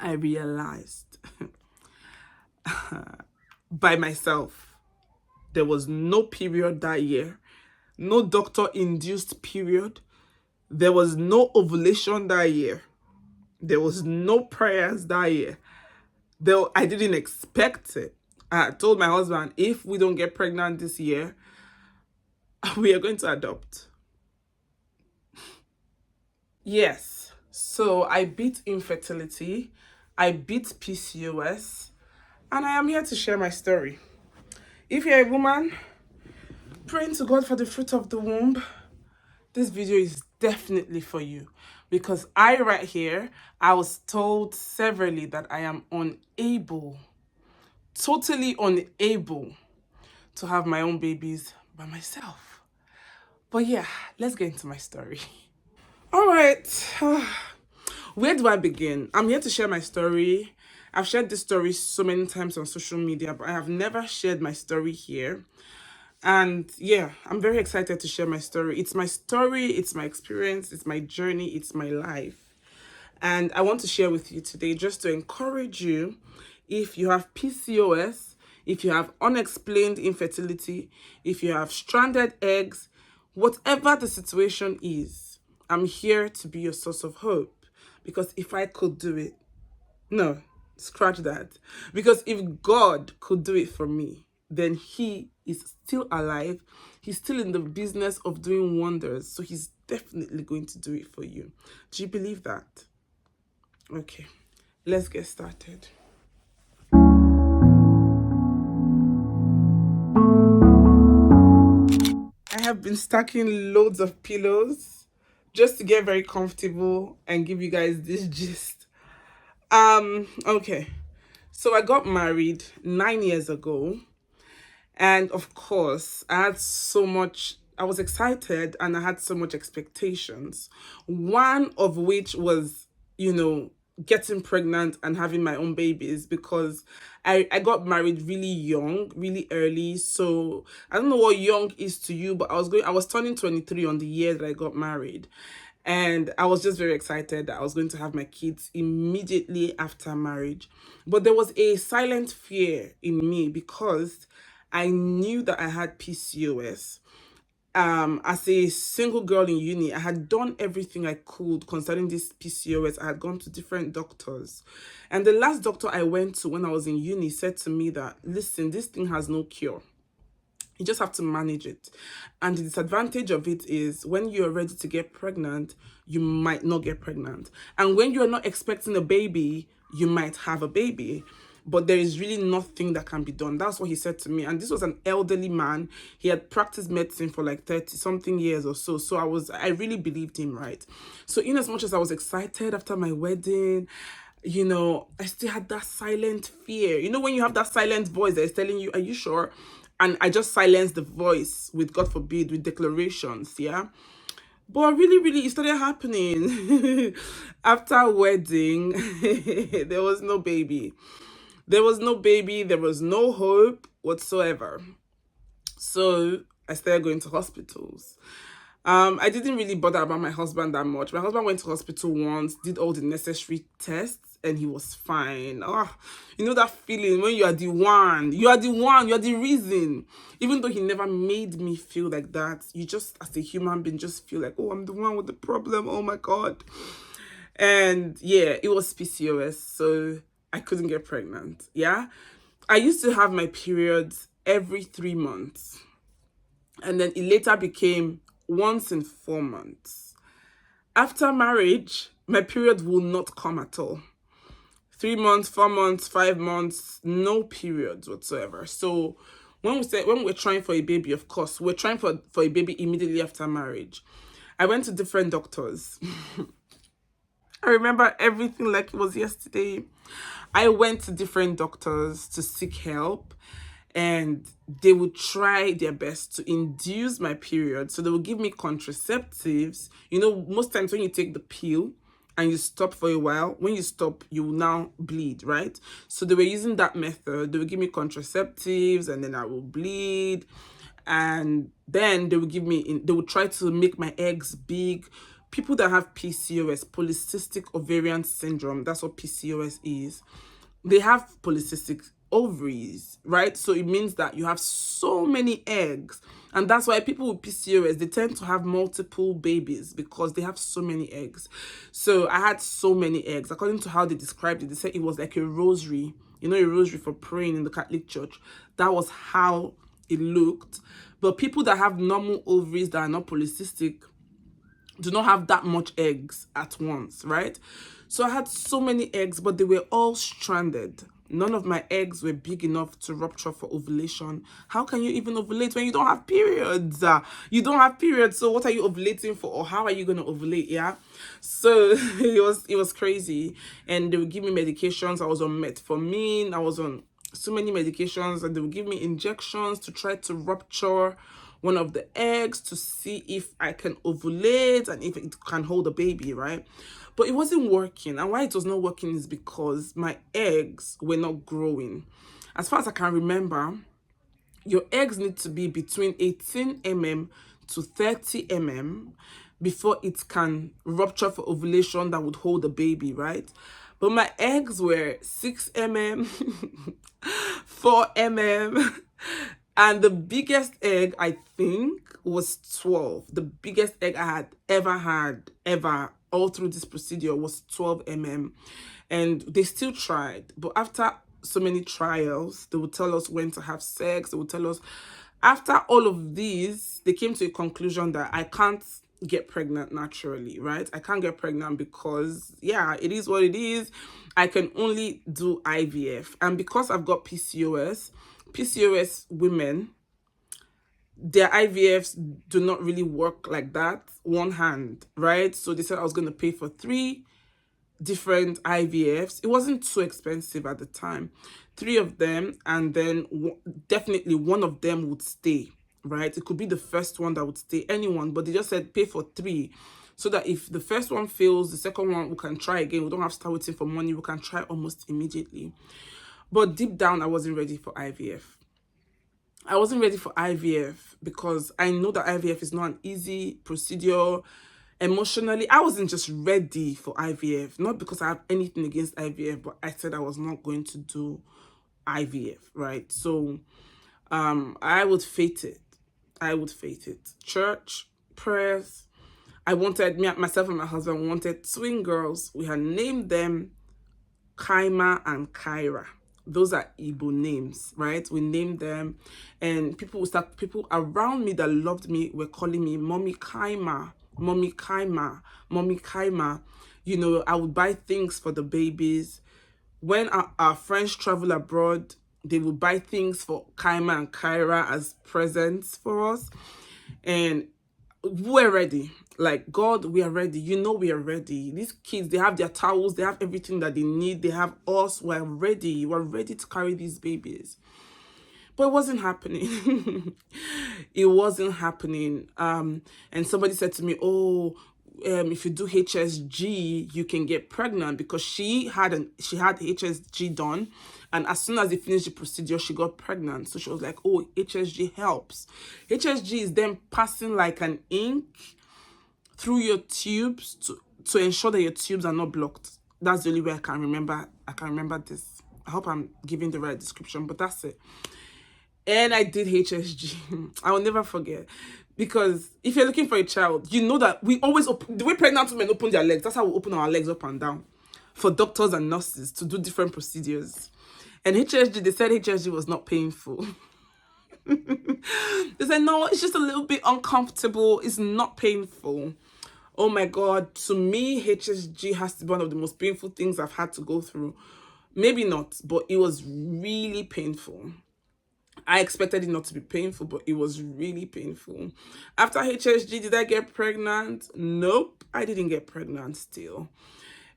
I realized by myself there was no period that year, no doctor induced period, there was no ovulation that year, there was no prayers that year. Though I didn't expect it. I told my husband, if we don't get pregnant this year, we are going to adopt. Yes. So I beat infertility, I beat PCOS, and I am here to share my story. If you're a woman praying to God for the fruit of the womb, this video is definitely for you. Because right here, I was told severally that I am unable, totally unable to have my own babies by myself. But yeah, let's get into my story. All right. Where do I begin? I'm here to share my story. I've shared this story so many times on social media, but I have never shared my story here. And yeah, I'm very excited to share my story. It's my story, it's my experience, it's my journey, it's my life. And I want to share with you today just to encourage you, if you have PCOS, if you have unexplained infertility, if you have stranded eggs, whatever the situation is, I'm here to be your source of hope. Because if I could do it, no, scratch that. Because if God could do it for me, then He is still alive. He's still in the business of doing wonders. So He's definitely going to do it for you. Do you believe that? Okay, let's get started. I have been stacking loads of pillows just to get very comfortable and give you guys this gist. Okay. So I got married 9 years ago. And of course, I was excited and I had so much expectations. One of which was, getting pregnant and having my own babies because I got married really young, really early. So I don't know what young is to you, but I was turning 23 on the year that I got married. And I was just very excited that I was going to have my kids immediately after marriage. But there was a silent fear in me because I knew that I had PCOS. As a single girl in uni, I had done everything I could concerning this PCOS. I had gone to different doctors. And the last doctor I went to when I was in uni said to me that, listen, this thing has no cure. You just have to manage it. And the disadvantage of it is when you're ready to get pregnant, you might not get pregnant. And when you're not expecting a baby, you might have a baby. But there is really nothing that can be done. That's what he said to me. And this was an elderly man. He had practiced medicine for like 30 something years or so. So I really believed him, right? So in as much as I was excited after my wedding, I still had that silent fear. When you have that silent voice that is telling you, are you sure? And I just silenced the voice with, God forbid, with declarations, yeah? But really, really, it started happening. After wedding, there was no baby. There was no baby. There was no hope whatsoever. So I started going to hospitals. I didn't really bother about my husband that much. My husband went to hospital once, did all the necessary tests, and he was fine. Oh, that feeling when you are the one, you are the reason. Even though he never made me feel like that, you just, as a human being, just feel like, oh, I'm the one with the problem. Oh my God. And yeah, it was PCOS, so I couldn't get pregnant. Yeah. I used to have my periods every 3 months. And then it later became once in 4 months. After marriage, my period will not come at all. 3 months, 4 months, 5 months, no periods whatsoever. So when we're trying for a baby, of course, we're trying for a baby immediately after marriage. I went to different doctors. I remember everything like it was yesterday. I went to different doctors to seek help, and they would try their best to induce my period. So they would give me contraceptives. Most times when you take the pill and you stop for a while, when you stop, you will now bleed, right? So they were using that method. They would give me contraceptives and then I will bleed. And then they would try to make my eggs big, people that have PCOS, polycystic ovarian syndrome, that's what PCOS is, they have polycystic ovaries, right? So it means that you have so many eggs. And that's why people with PCOS, they tend to have multiple babies because they have so many eggs. So I had so many eggs. According to how they described it, they said it was like a rosary. You know, a rosary for praying in the Catholic Church. That was how it looked. But people that have normal ovaries that are not polycystic do not have that much eggs at once, right? So I had so many eggs, but they were all stranded. None of my eggs were big enough to rupture for ovulation. How can you even ovulate when you don't have periods? You don't have periods, so what are you ovulating for, or how are you going to ovulate? Yeah, so it was crazy. And they would give me medications. I was on metformin. I was on so many medications, and they would give me injections to try to rupture one of the eggs to see if I can ovulate and if it can hold a baby, right? But it wasn't working. And why it was not working is because my eggs were not growing. As far as I can remember, your eggs need to be between 18 to 30 before it can rupture for ovulation that would hold a baby, right? But my eggs were 6 4 and the biggest egg, I think, was 12. The biggest egg I had ever, all through this procedure was 12 And they still tried. But after so many trials, they would tell us when to have sex. They would tell us, after all of these, they came to a conclusion that I can't get pregnant naturally, right? I can't get pregnant because, yeah, it is what it is. I can only do IVF. And because I've got PCOS women, their IVFs do not really work like that, one hand, right? So they said I was going to pay for 3 different IVFs. It wasn't too expensive at the time. 3 of them, and then definitely one of them would stay, right? It could be the first one that would stay, anyone, but they just said pay for 3. So that if the first one fails, the second one, we can try again. We don't have to start waiting for money. We can try almost immediately. But deep down, I wasn't ready for IVF. I wasn't ready for IVF because I know that IVF is not an easy procedure. Emotionally, I wasn't just ready for IVF. Not because I have anything against IVF, but I said I was not going to do IVF, right? So I would fate it. Church, prayers. Myself and my husband wanted twin girls. We had named them Kaima and Kyra. Those are Igbo names, right? We named them, and people around me that loved me were calling me Mommy Kaima, Mommy Kaima, Mommy Kaima. You know, I would buy things for the babies. When our friends travel abroad, they would buy things for Kaima and Kyra as presents for us. And we're ready. Like, God, we are ready. You know, we are ready. These kids, they have their towels, they have everything that they need. They have us. We're ready. We're ready to carry these babies. But it wasn't happening. It wasn't happening. And somebody said to me, oh, if you do HSG, you can get pregnant, because she had HSG done, and as soon as they finished the procedure, she got pregnant. So she was like, oh, HSG helps. HSG is then passing like an ink through your tubes to ensure that your tubes are not blocked. That's the only way I can remember this. I hope I'm giving the right description, but that's it. And I did HSG. I will never forget. Because if you're looking for a child, you know that we always the way pregnant women open their legs, that's how we open our legs up and down for doctors and nurses to do different procedures. And HSG, they said HSG was not painful. They said, no, it's just a little bit uncomfortable. It's not painful. Oh my God, to me, HSG has to be one of the most painful things I've had to go through. Maybe not, but it was really painful. I expected it not to be painful, but it was really painful. After HSG, did I get pregnant? Nope, I didn't get pregnant still.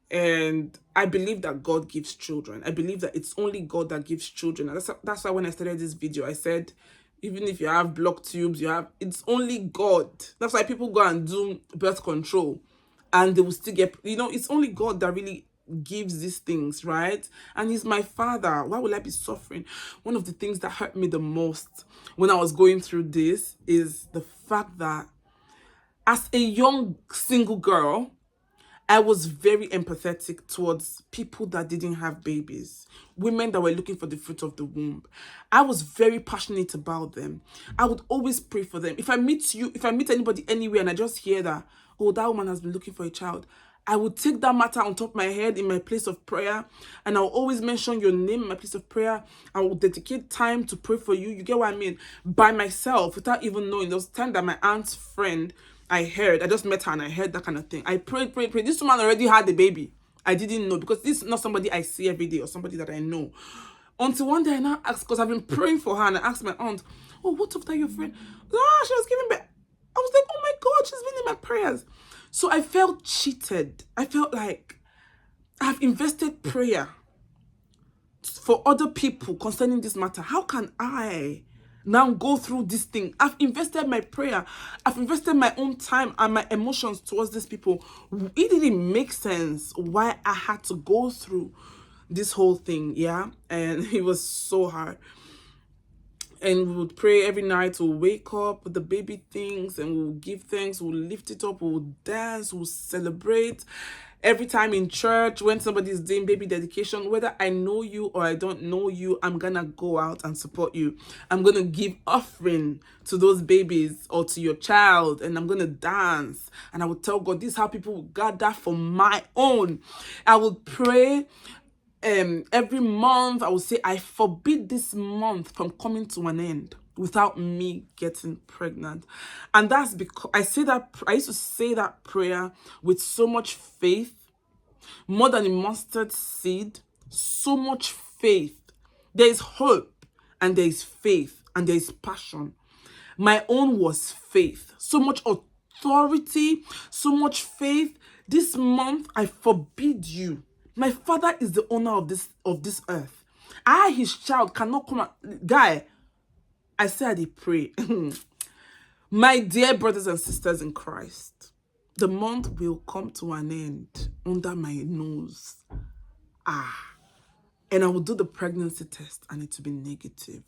And I believe that God gives children. I believe that it's only God that gives children. And that's why when I started this video, I said, even if you have blocked tubes, it's only God. That's why people go and do birth control and they will still get, it's only God that really gives these things, right? And he's my father. Why will I be suffering? One of the things that hurt me the most when I was going through this is the fact that As a young single girl, I was very empathetic towards people that didn't have babies, women that were looking for the fruit of the womb. I was very passionate about them. I would always pray for them. If I meet anybody anywhere and I just hear that, oh, that woman has been looking for a child, I would take that matter on top of my head in my place of prayer, and I'll always mention your name in my place of prayer. I will dedicate time to pray for you. You get what I mean? By myself, without even knowing. There was time that my aunt's friend, I just met her and I heard that kind of thing. I prayed. This woman already had a baby. I didn't know, because this is not somebody I see every day or somebody that I know. Until one day I now asked, because I've been praying for her, and I asked my aunt, oh, what's after your friend? Ah, she was giving birth. I was like, oh my God, she's been in my prayers. So I felt cheated. I felt like I've invested prayer for other people concerning this matter. How can I now go through this thing? I've invested my prayer. I've invested my own time and my emotions towards these people. It didn't make sense why I had to go through this whole thing, yeah? And it was so hard. And we would pray every night. We'll wake up with the baby things and we'll give thanks. We'll lift it up. We'll dance. We'll celebrate. Every time in church, when somebody's doing baby dedication, whether I know you or I don't know you, I'm gonna go out and support you. I'm gonna give offering to those babies or to your child, and I'm gonna dance. And I would tell God, this is how people will gather for my own. I would pray. Every month I would say, I forbid this month from coming to an end without me getting pregnant. And that's because I used to say that prayer with so much faith, more than a mustard seed. So much faith. There is hope, and there is faith, and there is passion. My own was faith. So much authority, so much faith. This month I forbid you. My father is the owner of this earth. I, his child, cannot come out. Guy, I said I pray. My dear brothers and sisters in Christ, the month will come to an end under my nose. And I will do the pregnancy test and it will be negative.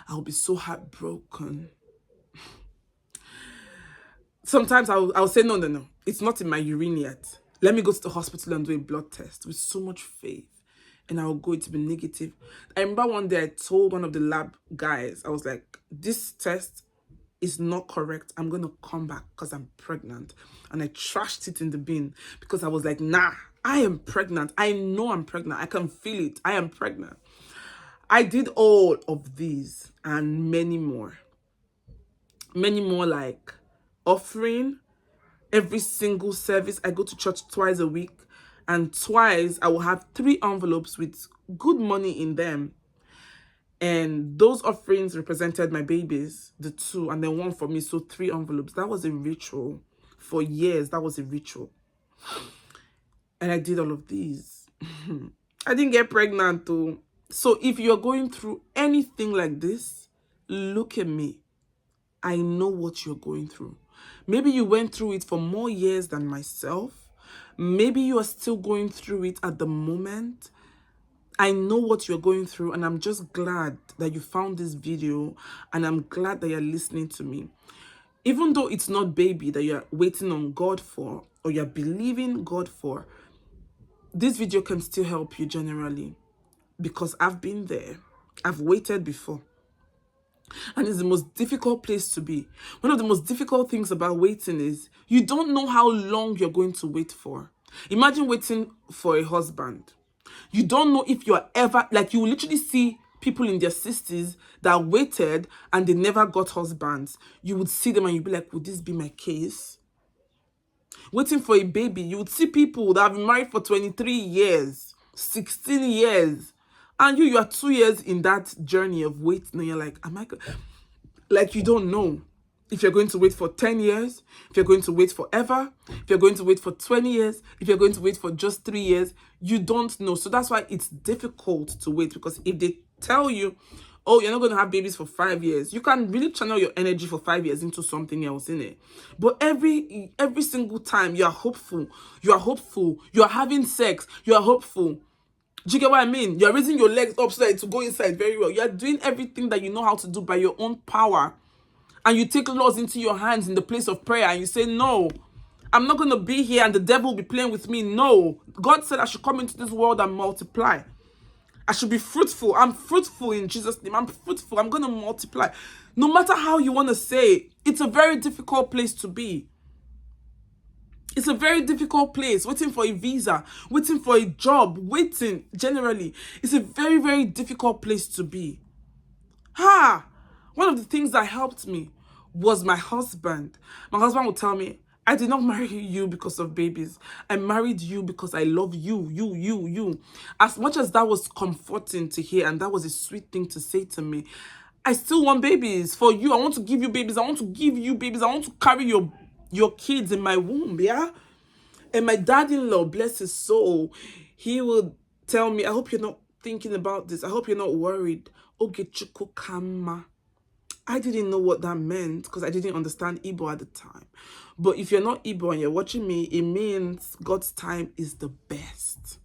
I will be so heartbroken. Sometimes I'll say, no. It's not in my urine yet. Let me go to the hospital and do a blood test with so much faith. And I'll go, to be negative. I remember one day I told one of the lab guys, I was like, this test is not correct. I'm going to come back because I'm pregnant. And I trashed it in the bin because I was like, nah, I am pregnant. I know I'm pregnant. I can feel it. I am pregnant. I did all of these and many more. Many more, like offering. Every single service, I go to church twice a week, and twice I will have 3 envelopes with good money in them. And those offerings represented my babies, the 2, and then 1 for me, so 3 envelopes. That was a ritual. For years, that was a ritual. And I did all of these. I didn't get pregnant though. So if you're going through anything like this, look at me. I know what you're going through. Maybe you went through it for more years than myself. Maybe you are still going through it at the moment. I know what you're going through, and I'm just glad that you found this video, and I'm glad that you're listening to me. Even though it's not baby that you're waiting on God for, or you're believing God for, this video can still help you generally, because I've been there. I've waited before. And it's the most difficult place to be. One of the most difficult things about waiting is you don't know how long you're going to wait for. Imagine waiting for a husband. You don't know if you're ever, like, you will literally see people in their 60s that waited and they never got husbands. You would see them and you'd be like, would this be my case? Waiting for a baby, you would see people that have been married for 23 years, 16 years. And you are 2 years in that journey of waiting, and you're like, like, you don't know if you're going to wait for 10 years, if you're going to wait forever, if you're going to wait for 20 years, if you're going to wait for just 3 years, you don't know. So that's why it's difficult to wait, because if they tell you, oh, you're not going to have babies for 5 years, you can really channel your energy for 5 years into something else, in it. But every single time you are hopeful, you are having sex, you are hopeful. Do you get what I mean? You're raising your legs up so that to go inside very well. You're doing everything that you know how to do by your own power. And you take laws into your hands in the place of prayer and you say, no, I'm not going to be here and the devil will be playing with me. No, God said I should come into this world and multiply. I should be fruitful. I'm fruitful in Jesus' name. I'm fruitful. I'm going to multiply. No matter how you want to say it, it's a very difficult place to be. It's a very difficult place. Waiting for a visa, waiting for a job, waiting generally. It's a very, very difficult place to be. One of the things that helped me was my husband. My husband would tell me, I did not marry you because of babies. I married you because I love you. As much as that was comforting to hear and that was a sweet thing to say to me, I still want babies for you. I want to give you babies. I want to give you babies. I want to carry your kids in my womb, yeah? And my dad-in-law, bless his soul, he would tell me, I hope you're not thinking about this. I hope you're not worried. Ogechuku kama. I didn't know what that meant because I didn't understand Igbo at the time. But if you're not Igbo and you're watching me, it means God's time is the best.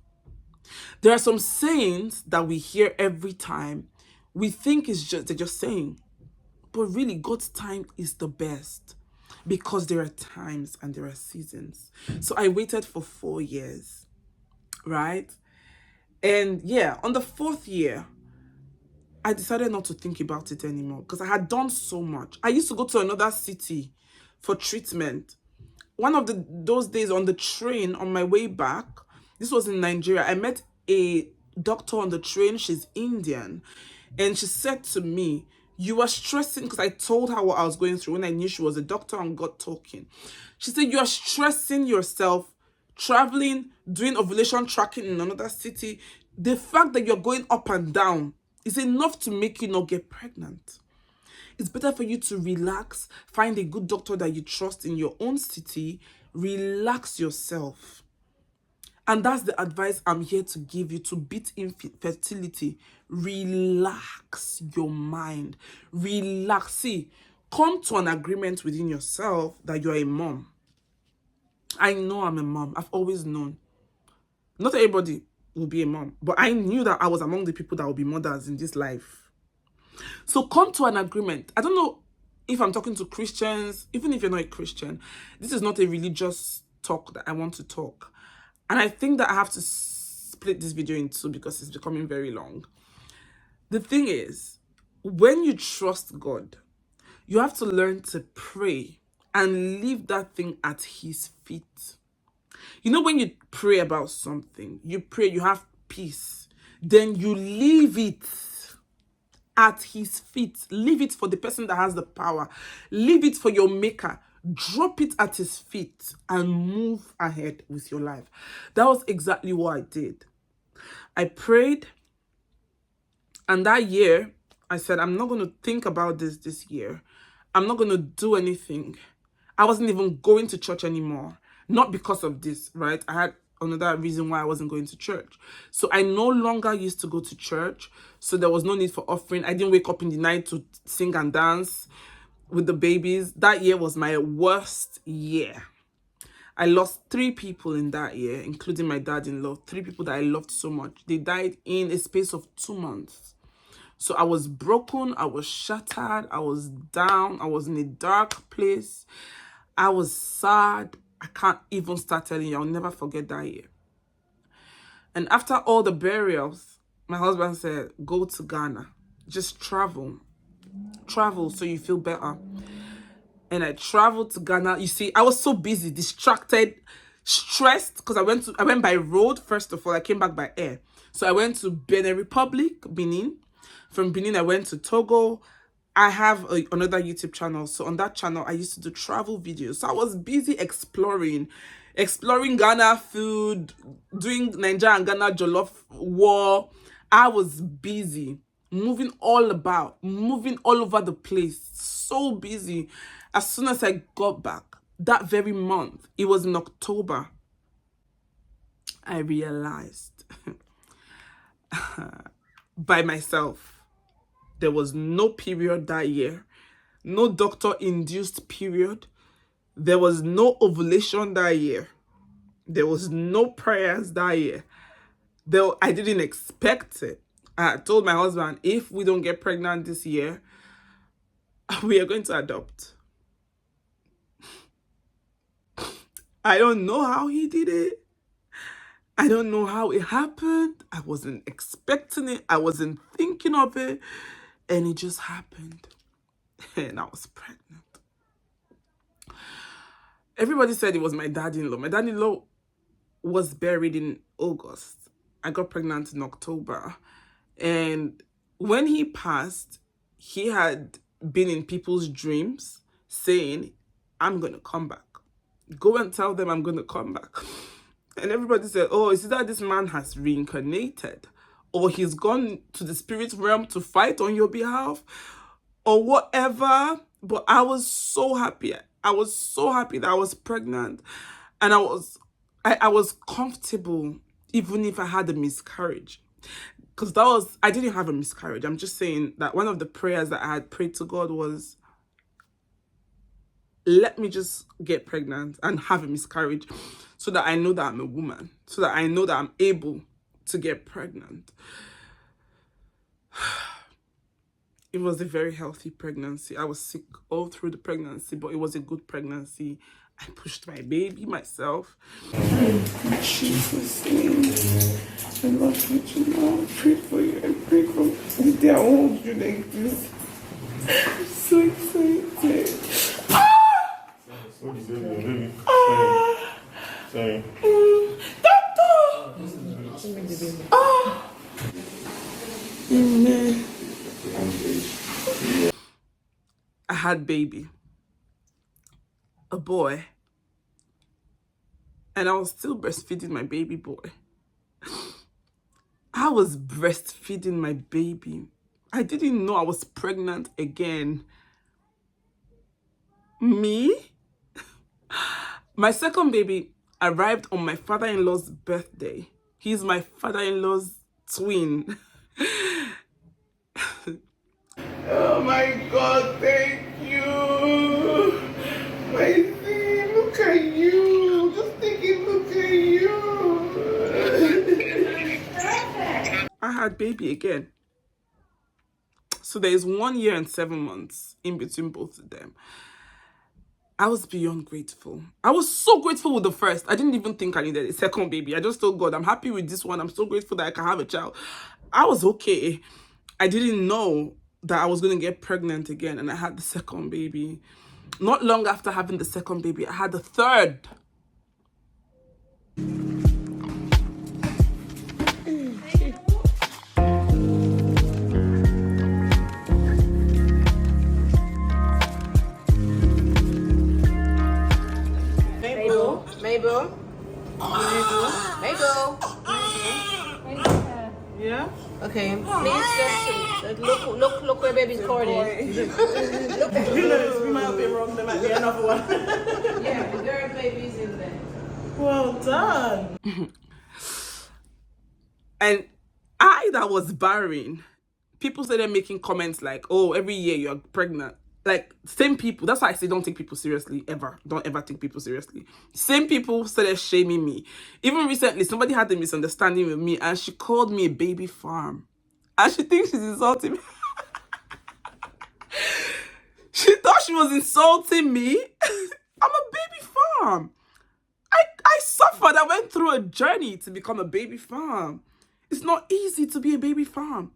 There are some sayings that we hear every time. We think they're just saying. But really, God's time is the best because there are times and there are seasons. So I waited for 4 years, right? And yeah, on the 4th year, I decided not to think about it anymore because I had done so much. I used to go to another city for treatment. One of those days on the train on my way back, this was in Nigeria, I met a doctor on the train. She's Indian. And she said to me, you are stressing, because I told her what I was going through when I knew she was a doctor and got talking. She said, you are stressing yourself, traveling, doing ovulation tracking in another city. The fact that you're going up and down is enough to make you not get pregnant. It's better for you to relax, find a good doctor that you trust in your own city, relax yourself. And that's the advice I'm here to give you to beat infertility. Relax your mind. Relax. See, come to an agreement within yourself that you're a mom. I know I'm a mom. I've always known. Not everybody will be a mom, but I knew that I was among the people that will be mothers in this life. So come to an agreement. I don't know if I'm talking to Christians, even if you're not a Christian. This is not a religious talk that I want to talk. And I think that I have to split this video in two because it's becoming very long. The thing is, when you trust God, you have to learn to pray and leave that thing at his feet. You know, when you pray about something, you pray, you have peace, then you leave it at his feet. Leave it for the person that has the power. Leave it for your maker. Drop it at his feet and move ahead with your life. That was exactly what I did. I prayed, and that year, I said, I'm not going to think about this year. I'm not going to do anything. I wasn't even going to church anymore. Not because of this, right? I had another reason why I wasn't going to church. So I no longer used to go to church. So there was no need for offering. I didn't wake up in the night to sing and dance with the babies. That year was my worst year. I lost 3 people in that year, including my dad-in-law. 3 people that I loved so much. They died in a space of 2 months. So I was broken. I was shattered. I was down. I was in a dark place. I was sad. I can't even start telling you. I'll never forget that year. And after all the burials, my husband said, go to Ghana. Just travel. Travel so you feel better. And I traveled to Ghana. You see, I was so busy, distracted, stressed, because I went by road. First of all, I came back by air. So I went to Benin Republic, Benin. From Benin, I went to Togo. I have another YouTube channel. So on that channel, I used to do travel videos. So I was busy exploring Ghana food, doing Nigeria and Ghana jollof war. I was busy, moving all about, moving all over the place. So busy. As soon as I got back, that very month, it was in October, I realized by myself, there was no period that year, no doctor-induced period. There was no ovulation that year. There was no prayers that year. Though I didn't expect it. I told my husband, if we don't get pregnant this year, we are going to adopt. I don't know how he did it. I don't know how it happened. I wasn't expecting it. I wasn't thinking of it. And it just happened. And I was pregnant. Everybody said it was my dad-in-law. My dad-in-law was buried in August. I got pregnant in October. And when he passed, he had been in people's dreams saying, I'm going to come back. Go and tell them I'm going to come back. And everybody said, oh, is it that this man has reincarnated? Or he's gone to the spirit realm to fight on your behalf? Or whatever. But I was so happy. I was so happy that I was pregnant. And I was comfortable even if I had a miscarriage. Because I didn't have a miscarriage. I'm just saying that one of the prayers that I had prayed to God was, let me just get pregnant and have a miscarriage so that I know that I'm a woman, so that I know that I'm able to get pregnant. It was a very healthy pregnancy. I was sick all through the pregnancy, but it was a good pregnancy. I pushed my baby myself. In Jesus' name, I love you, Jamal. I pray for you. I pray for the day I hold you like this. I'm so excited. Sorry. Doctor! Amen. I had baby. A boy. And I was still breastfeeding my baby boy. I was breastfeeding my baby. I didn't know I was pregnant again. Me? My second baby arrived on my father-in-law's birthday. He's my father-in-law's twin. Oh my God, thank you. My thing, look at you. Just take a look at you. I had baby again. So there is 1 year and 7 months in between both of them. I was beyond grateful. I was so grateful with the first. I didn't even think I needed a second baby. I just told God, I'm happy with this one. I'm so grateful that I can have a child. I was okay. I didn't know that I was going to get pregnant again, and I had the second baby. Not long after having the second baby, I had the third. Mabel. Yeah? Okay, please just look where baby's recording. Look. Who knows, we might have been wrong, there might be another one. Yeah, the girl baby's in there. Well done. And that was Barren. People started making comments like, oh, every year you're pregnant. Like, same people. That's why I say don't take people seriously, ever. Don't ever take people seriously. Same people started shaming me. Even recently, somebody had a misunderstanding with me, and she called me a baby farm. And she thinks she's insulting me. She thought she was insulting me. I'm a baby farm. I suffered. I went through a journey to become a baby farm. It's not easy to be a baby farm.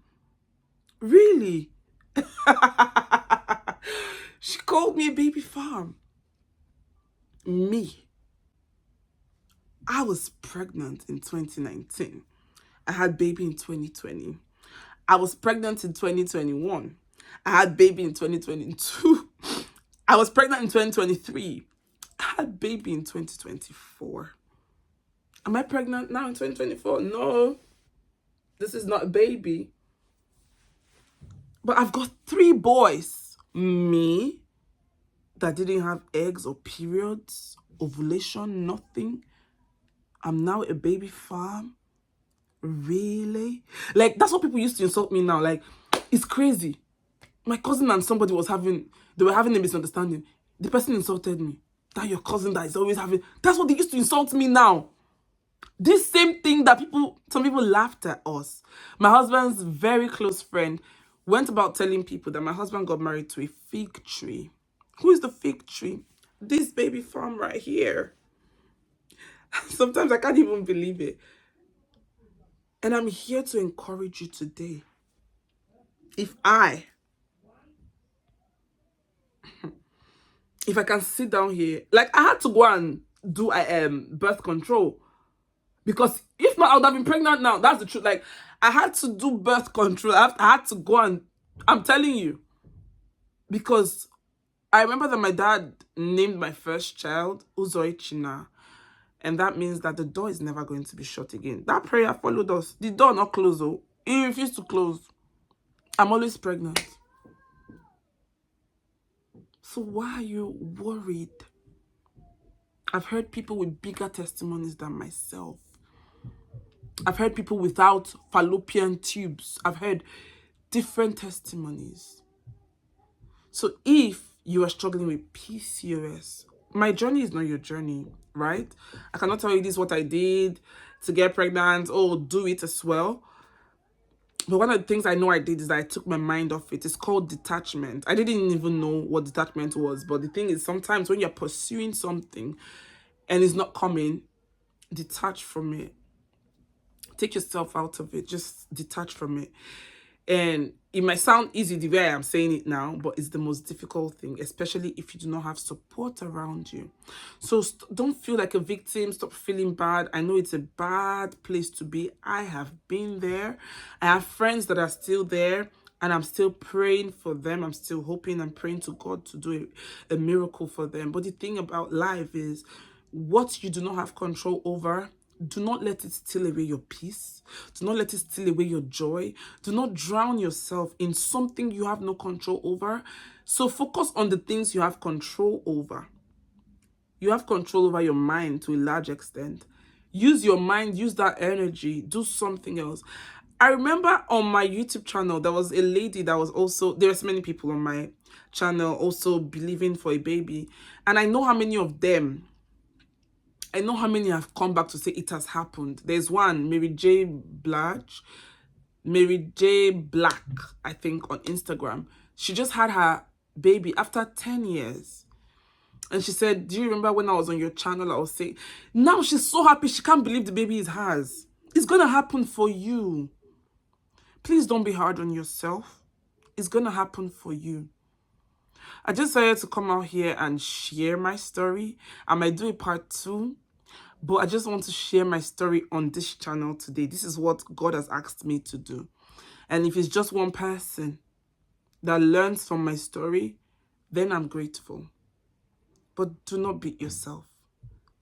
Really. She called me a baby farm. Me. I was pregnant in 2019. I had baby in 2020. I was pregnant in 2021. I had baby in 2022. I was pregnant in 2023. I had baby in 2024. Am I pregnant now in 2024? No. This is not a baby. But I've got 3 boys. Me, that didn't have eggs or periods, ovulation, nothing. I'm now a baby farm. Really? Like, that's what people used to insult me now. Like, it's crazy. My cousin and somebody they were having a misunderstanding. The person insulted me. That your cousin that is always having, that's what they used to insult me now. This same thing that some people laughed at us. My husband's very close friend Went about telling people that my husband got married to a fig tree. Who is the fig tree? This baby farm right here. Sometimes I can't even believe it. And I'm here to encourage you today. If I can sit down here, like I had to go and do birth control, because if not, I would have been pregnant now. That's the truth. Like, I had to do birth control. I had to go, and I'm telling you, because I remember that my dad named my first child Uzoichina, and that means that the door is never going to be shut again. That prayer followed us. The door not closed, though. He refused to close. I'm always pregnant. So why are you worried? I've heard people with bigger testimonies than myself. I've heard people without fallopian tubes. I've heard different testimonies. So if you are struggling with PCOS, my journey is not your journey, right? I cannot tell you this is what I did to get pregnant. Oh, do it as well. But one of the things I know I did is that I took my mind off it. It's called detachment. I didn't even know what detachment was. But the thing is, sometimes when you're pursuing something and it's not coming, detach from it. Take yourself out of it. Just detach from it. And it might sound easy the way I am saying it now, but it's the most difficult thing, especially if you do not have support around you. So don't feel like a victim. Stop feeling bad. I know it's a bad place to be. I have been there. I have friends that are still there, and I'm still praying for them. I'm still hoping and praying to God to do a miracle for them. But the thing about life is, what you do not have control over, do not let it steal away your peace. Do not let it steal away your joy. Do not drown yourself in something you have no control over. So focus on the things you have control over. You have control over your mind to a large extent. Use your mind, use that energy, do something else. I remember on my YouTube channel, there was a lady that was also, there's many people on my channel also believing for a baby. And I know how many of them, have come back to say it has happened. There's one, Mary J. Black, I think, on Instagram. She just had her baby after 10 years. And she said, do you remember when I was on your channel, I was saying, now she's so happy, she can't believe the baby is hers. It's going to happen for you. Please don't be hard on yourself. It's going to happen for you. I just decided to come out here and share my story. I might do a part 2, but I just want to share my story on this channel today. This is what God has asked me to do. And if it's just one person that learns from my story, then I'm grateful. But do not beat yourself.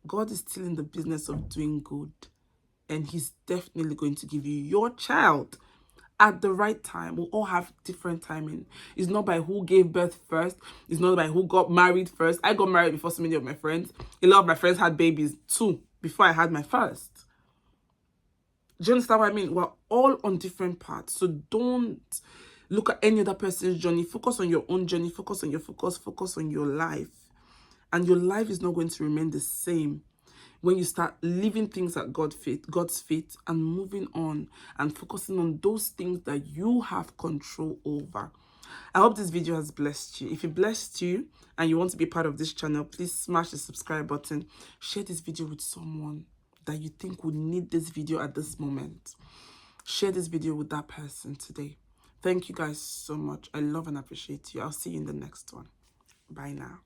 God is still in the business of doing good. And he's definitely going to give you your child at the right time. We'll all have different timing. It's not by who gave birth first. It's not by who got married first. I got married before so many of my friends. A lot of my friends had babies too before I had my first. Do you understand what I mean? We're all on different paths. So don't look at any other person's journey. Focus on your own journey. Focus on your life. And your life is not going to remain the same when you start living things at God's feet and moving on and focusing on those things that you have control over. I hope this video has blessed you. If it blessed you and you want to be part of this channel, please smash the subscribe button. Share this video with someone that you think would need this video at this moment. Share this video with that person today. Thank you guys so much. I love and appreciate you. I'll see you in the next one. Bye now.